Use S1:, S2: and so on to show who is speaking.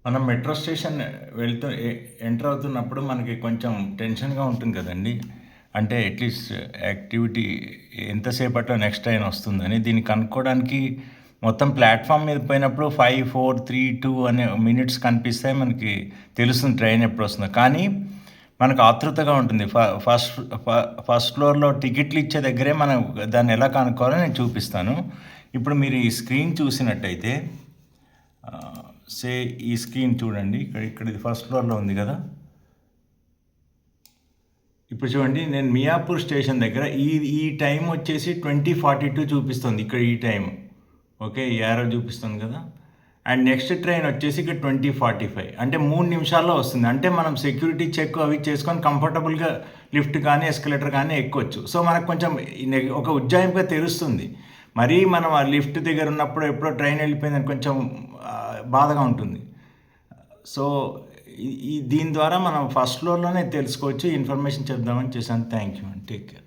S1: మనం metro station వెళ్తూ enter అవుతున్నప్పుడు మనకి కొంచెం టెన్షన్గా ఉంటుంది కదండి. అంటే అట్లీస్ట్ యాక్టివిటీ ఎంతసేపట్లో నెక్స్ట్ ట్రైన్ వస్తుందని దీన్ని కనుక్కోవడానికి మొత్తం ప్లాట్ఫామ్ మీద పోయినప్పుడు 5, 4, 3, 2 అనే మినిట్స్ కనిపిస్తాయి. మనకి తెలుస్తుంది ట్రైన్ ఎప్పుడు వస్తుందో. కానీ మనకు ఆతృతగా ఉంటుంది. ఫస్ట్ ఫ్లోర్లో టికెట్లు ఇచ్చే దగ్గరే మనం దాన్ని ఎలా కనుక్కోవాలో నేను చూపిస్తాను. ఇప్పుడు మీరు ఈ స్క్రీన్ చూసినట్టయితే ఈ స్క్రీన్ చూడండి. ఇక్కడ ఇది ఫస్ట్ ఫ్లోర్లో ఉంది కదా. ఇప్పుడు చూడండి, నేను మియాపూర్ స్టేషన్ దగ్గర ఈ టైం వచ్చేసి 20:42 చూపిస్తుంది. ఇక్కడ ఈ టైం ఓకే, ఈ యారో చూపిస్తుంది కదా. అండ్ నెక్స్ట్ ట్రైన్ వచ్చేసి ఇక్కడ 20:45, అంటే 3 నిమిషాల్లో వస్తుంది. అంటే మనం సెక్యూరిటీ చెక్ అవి చేసుకొని కంఫర్టబుల్గా లిఫ్ట్ కానీ ఎస్కలేటర్ కానీ ఎక్కొచ్చు. సో మనకు కొంచెం ఒక ఉజ్జాయింపుగా తెలుస్తుంది. మరీ మనం ఆ లిఫ్ట్ దగ్గర ఉన్నప్పుడు ఎప్పుడో ట్రైన్ వెళ్ళిపోయిందని కొంచెం బాధగా ఉంటుంది. సో దీని ద్వారా మనం ఫస్ట్ ఫ్లోర్లోనే తెలుసుకోవచ్చు. ఇన్ఫర్మేషన్ చెప్దామని చేశాను. థ్యాంక్ యూ అండి. Take care.